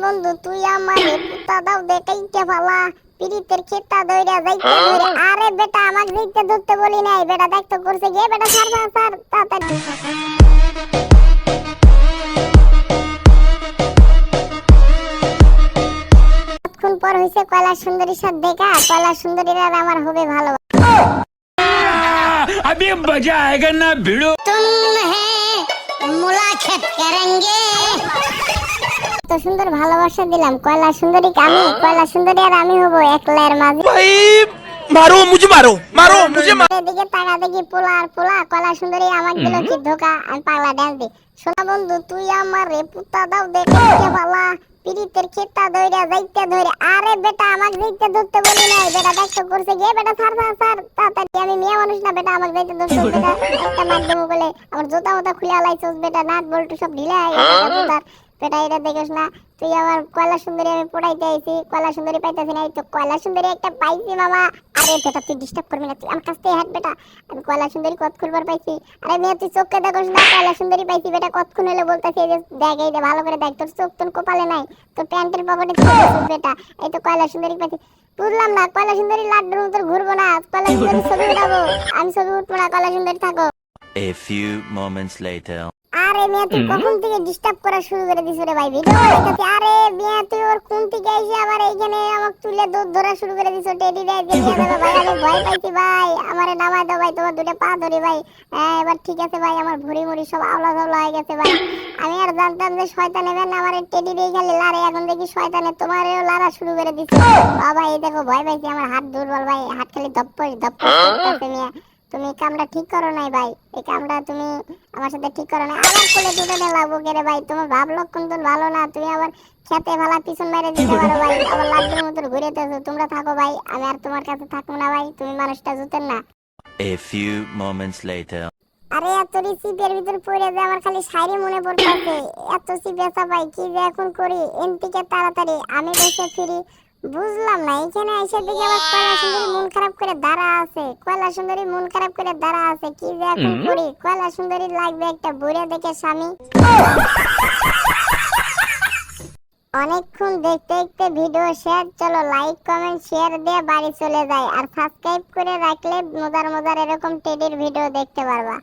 বন্ধু তুই আমারে পুতা দাও দেখাইতে ফালা পিরিতের খেতা দইরা যাইতে ধরে আরে বেটা আমাকে যাইতে ধরতে বলি নাই বেটা দেখতে করছে গে বেটা স্যার তাড়াতাড়ি কতক্ষণ পর হইছে কয়লা সুন্দরীর সাথে দেখা কয়লা সুন্দরীর আর আমার হবে ভালো अभी मजा आएगा ना भिड़ो तुम है मुलाकात करेंगे তো সুন্দর ভালোবাসা দিলাম কয়লা সুন্দরীকে আমি কয়লা সুন্দরী আর আমি হব একলার মাঝে भाई मारो मुझे এদিকে তাকা দেখি পোলা আর পোলা কয়লা সুন্দরী আমাকে দিল কি ধোকা আমি পাগলা ডান্স দি শোনা বন্ধু তুই আমারে পুতা দাও দেখাইতে ফালা পিরিতের খেতা দইরা যাইতে ধরে আরে বেটা আমাকে যাইতে ধরতে বলি নাই বেটা দেখতে করছে গে বেটা স্যার তাড়াতাড়ি আমি মেয়ে মানুষ না বেটা আমাকে যাইতে ধরছে বেটা একটা মার দেবো বলে আমার জুতা মতো খুলে আলাইছস বেটা নাট বল্টু সব ঢিলা হয়ে গেছে বেটা এটা দেখিস না তুই আমার কয়লা সুন্দরী আমি পড়াইতে আইছি কয়লা সুন্দরী পাইতেছি না তো কয়লা সুন্দরী একটা পাইছি মামা আরে বেটা তুই ডিস্টার্ব করবি না তুই আমার কাছ থেকে হাঁট বেটা আমি কয়লা সুন্দরী কত খুলবার পাইছি আরে মেয়ে তুই চোখকে দেখিস না কয়লা সুন্দরী পাইছি বেটা কতক্ষণ হলে বলতেছি যে দেখ এইটা ভালো করে দেখ তোর চোখ তোর কপালে নাই তোর প্যান্টের পকেটে ছিল বেটা এই তো কয়লা সুন্দরী পাইছি বুঝলাম না কয়লা সুন্দরী লাড্ডুর মতো ঘুরবো না কয়লা সুন্দরী ছবি উঠাবো আমি ছবি উঠবো না কয়লা সুন্দরী থাকো A few moments later. আরে মিয়া তুই কখন থেকে ডিস্টার্ব করা শুরু করে দিছ রে ভাই ভিডিও বানাইতেছি আরে মিয়া তুই ওর কোন থেকে এসে আবার এইখানে আমাকে তুলে দৌড় ধরা শুরু করে দিছ টেডি রে যে নিয়ে যাবে ভাই আমি ভয় পাইছি ভাই আমারে নামাই দাও ভাই তোমার দুটো পা ধরি ভাই এবার ঠিক আছে ভাই আমার ভুঁড়ি মুড়ি সব আওলা ঝাওলা হয়ে গেছে ভাই আমি আর জানতাম যে শয়তান এবেন আমার টেডি রে খালি লারে এখন দেখি শয়তানে তোমারেও লারা শুরু করে দিছে বাবা এই দেখো ভয় পাইছি আমার হাত দুর্বল ভাই হাত খালি ধপ্পস করতেছে মিয়া তুমি কামটা ঠিক করো নাই ভাই এই কামটা তুমি আমার সাথে ঠিক করো না আবার কোলে দুটো লাগবো কেরে ভাই তোমার ভাব লক্ষণ তো ভালো না তুমি আবার খেতে ভালা পিছন মেরে দিতে পারো ভাই আবার লাড্ডুর মতো ঘুরেতেছো তোমরা থাকো ভাই আমি আর তোমার কাছে থাকবো না ভাই তুমি মানুষটা জুতেন না A few moments later. আরে এত রিসিপের ভিতর পড়ে যে আমার খালি শায়রি মনে পড়তেছে এত সিপেসা ভাই কি যে এখন করি এনটিকে তাড়াতাড়ি আমি বসে ফিরি বুঝলাম না এখানে এসে দিকে আবার কয়লা সুন্দরী মন খারাপ করে দাঁড়া আছে কয়লা সুন্দরী মন খারাপ করে দাঁড়া আছে কি যে এখন করি কয়লা সুন্দরী লাগবে একটা বুড়ে দেখে স্বামী অনেকক্ষণ দেখতে দেখতে ভিডিও শেয়ার চলো লাইক কমেন্ট শেয়ার দিয়ে বাড়ি চলে যায় আর সাবস্ক্রাইব করে রাখলে মজার মজার এরকম টেডির ভিডিও দেখতে পারবা।